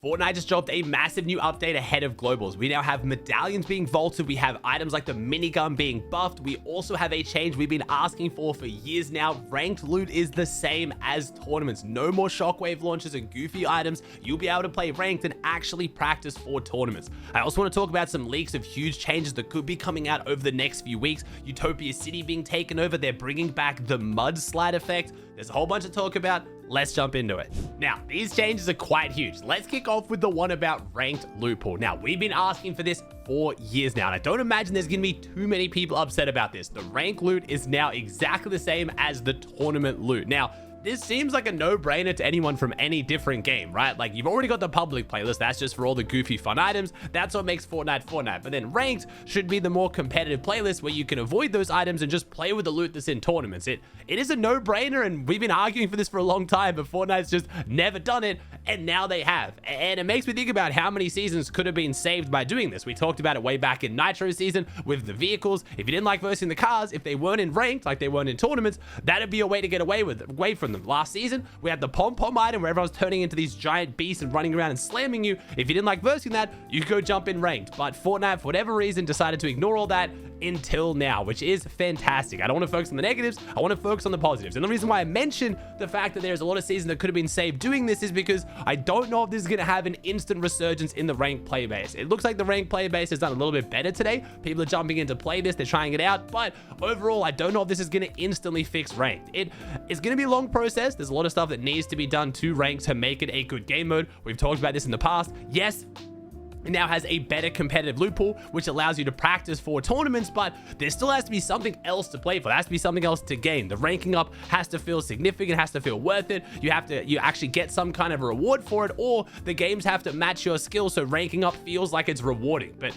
Fortnite just dropped a massive new update ahead of Globals. We now have medallions being vaulted. We have items like the minigun being buffed. We also have a change we've been asking for years now. Ranked loot is the same as tournaments. No more shockwave launches and goofy items. You'll be able to play ranked and actually practice for tournaments. I also want to talk about some leaks of huge changes that could be coming out over the next few weeks. Utopia City being taken over. They're bringing back the mudslide effect. There's a whole bunch to talk about. Let's jump into it. Now, these changes are quite huge. Let's kick off with the one about ranked loot pool. Now, we've been asking for this for years now, and I don't imagine there's gonna be too many people upset about this. The rank loot is now exactly the same as the tournament loot. Now, this seems like a no-brainer to anyone from any different game, right? Like, you've already got the public playlist. That's just for all the goofy fun items. That's what makes Fortnite Fortnite. But then ranked should be the more competitive playlist where you can avoid those items and just play with the loot that's in tournaments. It is a no-brainer, and we've been arguing for this for a long time, but Fortnite's just never done it, and now they have. And it makes me think about how many seasons could have been saved by doing this. We talked about it way back in Nitro season with the vehicles. If you didn't like versing the cars, if they weren't in ranked, like they weren't in tournaments, that'd be a way to get away from them. Last season, we had the pom-pom item where everyone's turning into these giant beasts and running around and slamming you. If you didn't like versing that, you could go jump in ranked. But Fortnite, for whatever reason, decided to ignore all that until now, which is fantastic. I don't want to focus on the negatives. I want to focus on the positives. And the reason why I mentioned the fact that there's a lot of seasons that could have been saved doing this is because I don't know if this is going to have an instant resurgence in the ranked player base. It looks like the ranked player base has done a little bit better today. People are jumping in to play this. They're trying it out. But overall, I don't know if this is going to instantly fix ranked. It's going to be a long process. There's a lot of stuff that needs to be done to rank to make it a good game mode. We've talked about this in the past. Yes, it now has a better competitive loot pool, which allows you to practice for tournaments, but there still has to be something else to play for. There has to be something else to gain. The ranking up has to feel significant, has to feel worth it. You actually get some kind of a reward for it, or the games have to match your skills so ranking up feels like it's rewarding. But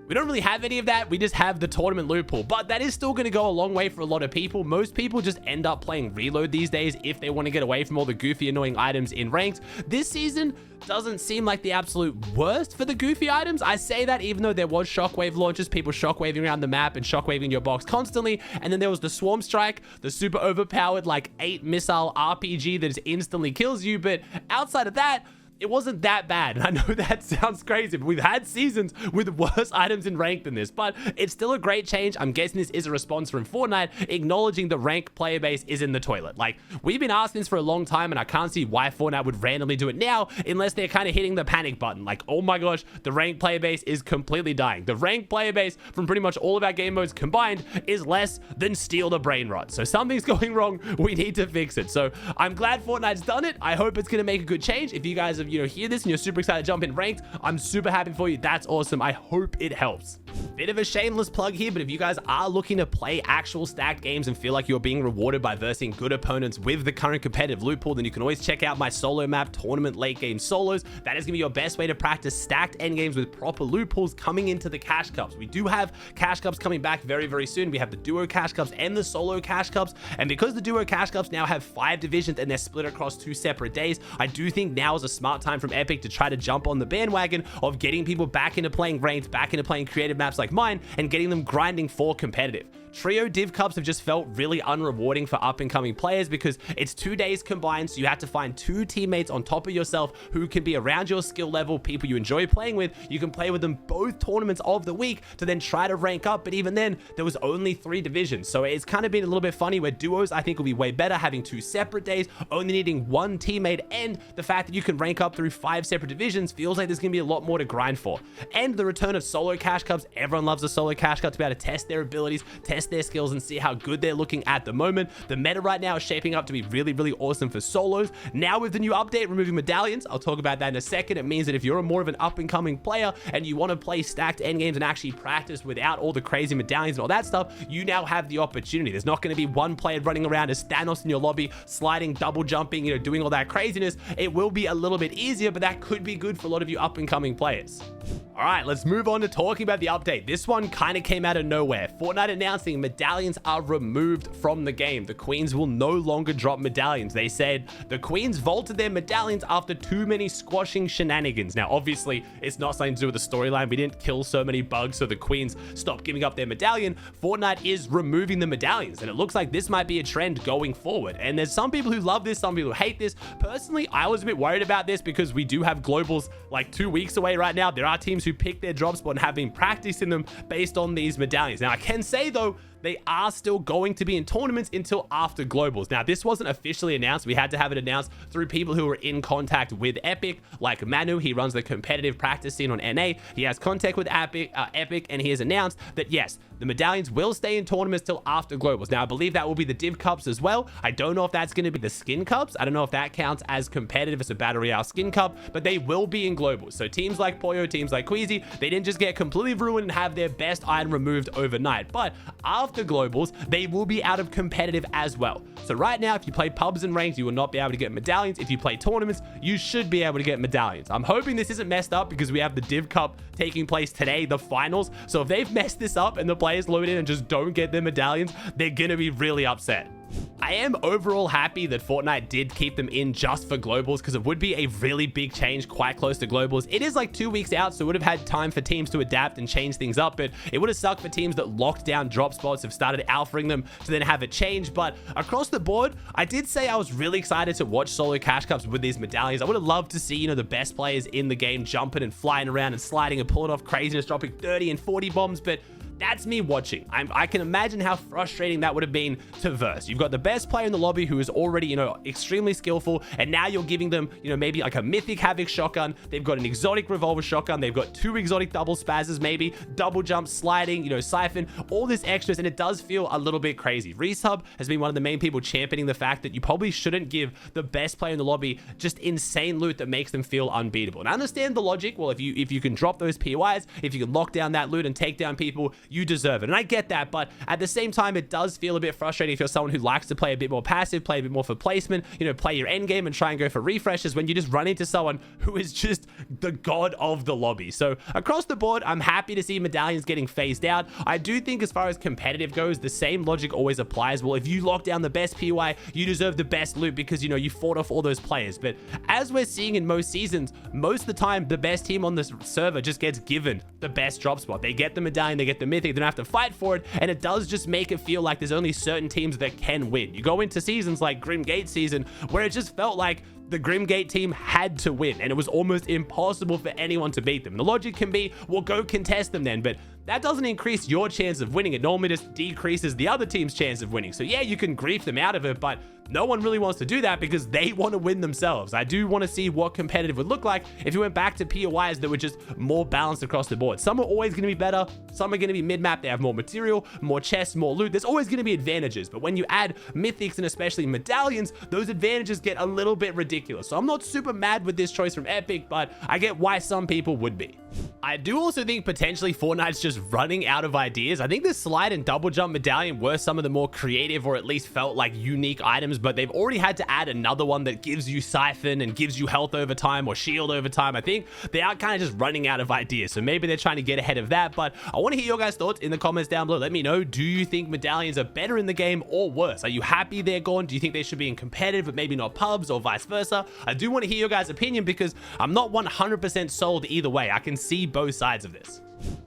we don't really have any of that. We just have the tournament loot pool, but that is still going to go a long way for a lot of people. Most people just end up playing reload these days if they want to get away from all the goofy, annoying items in ranked. This season doesn't seem like the absolute worst for the goofy items. I say that even though there was shockwave launches, people shockwaving around the map and shockwaving your box constantly. And then there was the swarm strike, the super overpowered like 8 missile RPG that just instantly kills you. But outside of that, it wasn't that bad. And I know that sounds crazy, but we've had seasons with worse items in rank than this, but it's still a great change. I'm guessing this is a response from Fortnite acknowledging the rank player base is in the toilet. Like, we've been asking this for a long time, and I can't see why Fortnite would randomly do it now unless they're kind of hitting the panic button. Like, oh my gosh, the rank player base is completely dying. The rank player base from pretty much all of our game modes combined is less than steal the brain rot. So something's going wrong. We need to fix it. So I'm glad Fortnite's done it. I hope it's going to make a good change. If you guys have hear this and you're super excited to jump in ranked, I'm super happy for you. That's awesome. I hope it helps. Bit of a shameless plug here, but if you guys are looking to play actual stacked games and feel like you're being rewarded by versing good opponents with the current competitive loot pool, then you can always check out my solo map, Tournament Late Game Solos. That is going to be your best way to practice stacked end games with proper loot pools coming into the cash cups. We do have cash cups coming back very, very soon. We have the duo cash cups and the solo cash cups. And because the duo cash cups now have 5 divisions and they're split across 2 separate days, I do think now is a smart time from Epic to try to jump on the bandwagon of getting people back into playing ranked, back into playing creative maps like mine, and getting them grinding for competitive. Trio div cups have just felt really unrewarding for up and coming players because it's 2 days combined, so you have to find 2 teammates on top of yourself who can be around your skill level, people you enjoy playing with. You can play with them both tournaments of the week to then try to rank up, but even then there was only 3 divisions, so it's kind of been a little bit funny where duos I think will be way better having 2 separate days, only needing 1 teammate, and the fact that you can rank up through 5 separate divisions feels like there's gonna be a lot more to grind for. And the return of solo cash cups. Everyone loves a solo cash cup to be able to test their abilities, test their skills, and see how good they're looking at the moment. The meta right now is shaping up to be really, really awesome for solos. Now with the new update removing medallions, I'll talk about that in a second. It means that if you're more of an up and coming player and you want to play stacked end games and actually practice without all the crazy medallions and all that stuff, you now have the opportunity. There's not going to be one player running around as Thanos in your lobby, sliding, double jumping, doing all that craziness. It will be a little bit easier, but that could be good for a lot of you up and coming players. All right, let's move on to talking about the update. This one kind of came out of nowhere. Fortnite announcing medallions are removed from the game. The queens will no longer drop medallions. They said the queens vaulted their medallions after too many squashing shenanigans. Now, obviously, it's not something to do with the storyline. We didn't kill so many bugs, so the queens stopped giving up their medallion. Fortnite is removing the medallions, and it looks like this might be a trend going forward. And there's some people who love this, some people who hate this. Personally, I was a bit worried about this because we do have globals like 2 weeks away right now. There are teams who pick their drop spot and have been practicing them based on these medallions. Now, I can say though, they are still going to be in tournaments until after globals. Now, this wasn't officially announced. We had to have it announced through people who were in contact with Epic, like Manu. He runs the competitive practice scene on NA. He has contact with Epic, and he has announced that yes, the medallions will stay in tournaments till after globals. Now, I believe that will be the Div Cups as well. I don't know if that's going to be the Skin Cups. I don't know if that counts as competitive as a Battle Royale Skin Cup, but they will be in globals. So teams like Poyo, teams like Queasy, they didn't just get completely ruined and have their best item removed overnight, but after globals, they will be out of competitive as well. So right now, if you play pubs and ranks, you will not be able to get medallions. If you play tournaments, you should be able to get medallions. I'm hoping this isn't messed up because we have the Div Cup taking place today, the finals. So if they've messed this up and the players load in and just don't get their medallions, they're gonna be really upset. I am overall happy that Fortnite did keep them in just for globals because it would be a really big change quite close to globals. It is like 2 weeks out, so it would have had time for teams to adapt and change things up, but it would have sucked for teams that locked down drop spots, have started alphaing them to then have it change. But across the board, I did say I was really excited to watch solo cash cups with these medallions. I would have loved to see, you know, the best players in the game jumping and flying around and sliding and pulling off craziness, dropping 30 and 40 bombs, but that's me watching. I can imagine how frustrating that would have been to verse. You've got the best player in the lobby who is already, you know, extremely skillful, and now you're giving them, you know, maybe like a mythic Havoc shotgun. They've got an exotic revolver shotgun. They've got 2 exotic double spazzes, maybe double jump, sliding, you know, siphon, all this extras, and it does feel a little bit crazy. Resub has been one of the main people championing the fact that you probably shouldn't give the best player in the lobby just insane loot that makes them feel unbeatable. And I understand the logic. Well, if you can drop those POIs, if you can lock down that loot and take down people, you deserve it. And I get that, but at the same time, it does feel a bit frustrating if you're someone who likes to play a bit more passive, play a bit more for placement, you know, play your end game and try and go for refreshes when you just run into someone who is just the god of the lobby. So across the board, I'm happy to see medallions getting phased out. I do think as far as competitive goes, the same logic always applies. Well, if you lock down the best POI, you deserve the best loot because, you know, you fought off all those players. But as we're seeing in most seasons, most of the time, the best team on this server just gets given the best drop spot. They get the medallion, they get the mythic, they don't have to fight for it, and it does just make it feel like there's only certain teams that can win. You go into seasons like Grimgate season where it just felt like the Grimgate team had to win, and it was almost impossible for anyone to beat them. And the logic can be, well, go contest them then, but that doesn't increase your chance of winning. It normally just decreases the other team's chance of winning. So yeah, you can grief them out of it, but no one really wants to do that because they want to win themselves. I do want to see what competitive would look like if you went back to POIs that were just more balanced across the board. Some are always going to be better. Some are going to be mid-map. They have more material, more chests, more loot. There's always going to be advantages. But when you add mythics and especially medallions, those advantages get a little bit ridiculous. So I'm not super mad with this choice from Epic, but I get why some people would be. I do also think potentially Fortnite's just running out of ideas. I think the slide and double jump medallion were some of the more creative or at least felt like unique items, but they've already had to add another one that gives you siphon and gives you health over time or shield over time. I think they are kind of just running out of ideas. So maybe they're trying to get ahead of that, but I want to hear your guys' thoughts in the comments down below. Let me know, do you think medallions are better in the game or worse? Are you happy they're gone? Do you think they should be in competitive but maybe not pubs or vice versa? I do want to hear your guys' opinion because I'm not 100% sold either way. I can see both sides of this.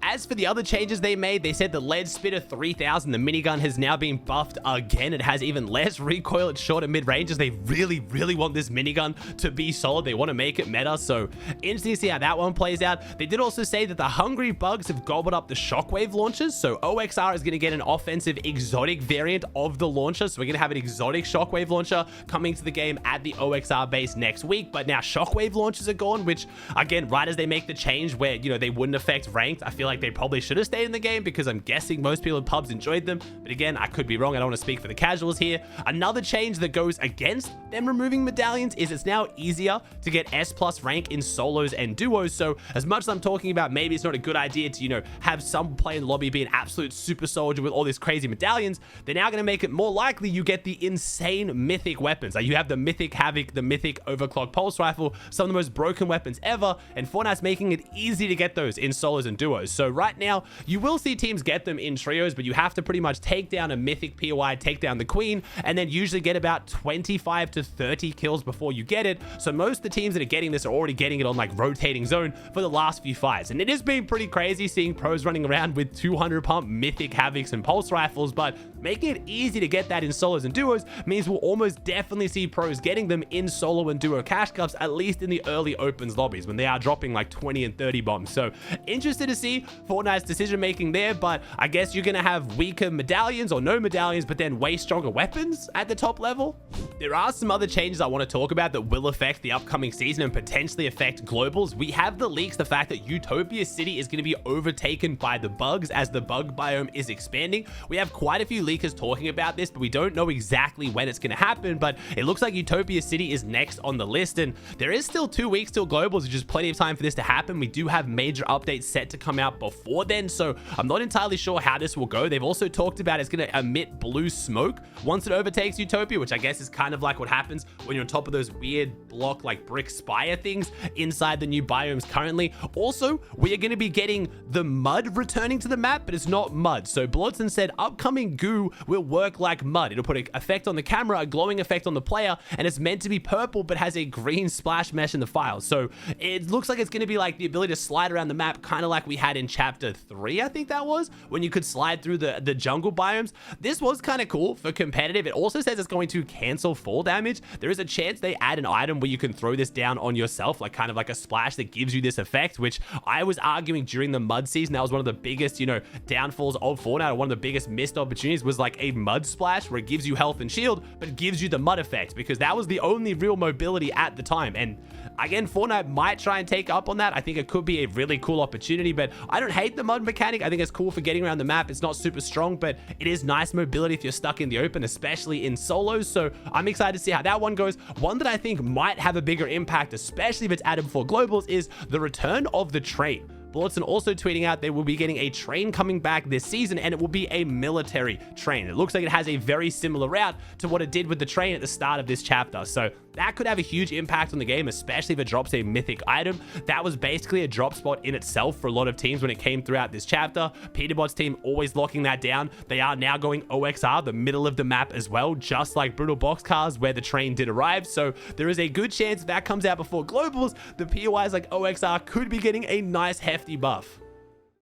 As for the other changes they made, they said the lead spitter 3000, the minigun, has now been buffed again. It has even less recoil at short and mid ranges. They really want this minigun to be solid. They want to make it meta, so interesting to see how that one plays out. They did also say that the hungry bugs have gobbled up the shockwave launchers, so OXR is going to get an offensive exotic variant of the launcher. So we're going to have an exotic shockwave launcher coming to the game at the OXR base next week, but now shockwave launchers are gone, which again, right as they make the change where, you know, they wouldn't affect ranked, I feel like like they probably should have stayed in the game because I'm guessing most people in pubs enjoyed them. But again, I could be wrong. I don't want to speak for the casuals here. Another change that goes against them removing medallions is it's now easier to get S+ rank in solos and duos. So as much as I'm talking about maybe it's not a good idea to, you know, have some player in the lobby be an absolute super soldier with all these crazy medallions, they're now going to make it more likely you get the insane mythic weapons. Like you have the mythic Havoc, the mythic overclock pulse rifle, some of the most broken weapons ever, and Fortnite's making it easy to get those in solos and duos. So right now you will see teams get them in trios, but you have to pretty much take down a mythic POI, take down the queen, and then usually get about 25 to 30 kills before you get it. So most of the teams that are getting this are already getting it on like rotating zone for the last few fights, and it has been pretty crazy seeing pros running around with 200 pump mythic Havocs and pulse rifles. But making it easy to get that in solos and duos means we'll almost definitely see pros getting them in solo and duo cash cups, at least in the early opens lobbies when they are dropping like 20 and 30 bombs. So interested to see Fortnite's decision making there, but I guess you're gonna have weaker medallions or no medallions, but then way stronger weapons at the top level. There are some other changes I want to talk about that will affect the upcoming season and potentially affect globals. We have the leaks, the fact that Utopia City is going to be overtaken by the bugs as the bug biome is expanding. We have quite a few leakers talking about this, but we don't know exactly when it's going to happen. But it looks like Utopia City is next on the list, and there is still 2 weeks till globals, which is plenty of time for this to happen. We do have major updates set to come out before then, so I'm not entirely sure how this will go. They've also talked about it's going to emit blue smoke once it overtakes Utopia, which I guess is kind of like what happens when you're on top of those weird block like brick spire things inside the new biomes currently. Also, we are going to be getting the mud returning to the map, but it's not mud. So Blodson said upcoming goo will work like mud. It'll put an effect on the camera, a glowing effect on the player, and it's meant to be purple but has a green splash mesh in the file. So it looks like it's going to be like the ability to slide around the map, kind of like we had in chapter 3, I think that was, when you could slide through the jungle biomes. This was kind of cool for competitive. It also says it's going to cancel fall damage. There is a chance they add an item where you can throw this down on yourself, like kind of like a splash that gives you this effect, which I was arguing during the mud season that was one of the biggest, you know, downfalls of Fortnite, or one of the biggest missed opportunities was like a mud splash where it gives you health and shield but it gives you the mud effect, because that was the only real mobility at the time. And again, Fortnite might try and take up on that. I think it could be a really cool opportunity, but I don't hate the mud mechanic. I think it's cool for getting around the map. It's not super strong, but it is nice mobility if you're stuck in the open, especially in solos. So I'm excited to see how that one goes. One that I think might have a bigger impact, especially if it's added before globals, is the return of the train. Blodson also tweeting out they will be getting a train coming back this season, and it will be a military train. It looks like it has a very similar route to what it did with the train at the start of this chapter. So that could have a huge impact on the game, especially if it drops a mythic item. That was basically a drop spot in itself for a lot of teams when it came throughout this chapter. Peterbot's team always locking that down. They are now going OXR, the middle of the map as well, just like Brutal Boxcars, where the train did arrive. So there is a good chance if that comes out before globals, the POIs like OXR could be getting a nice hefty buff.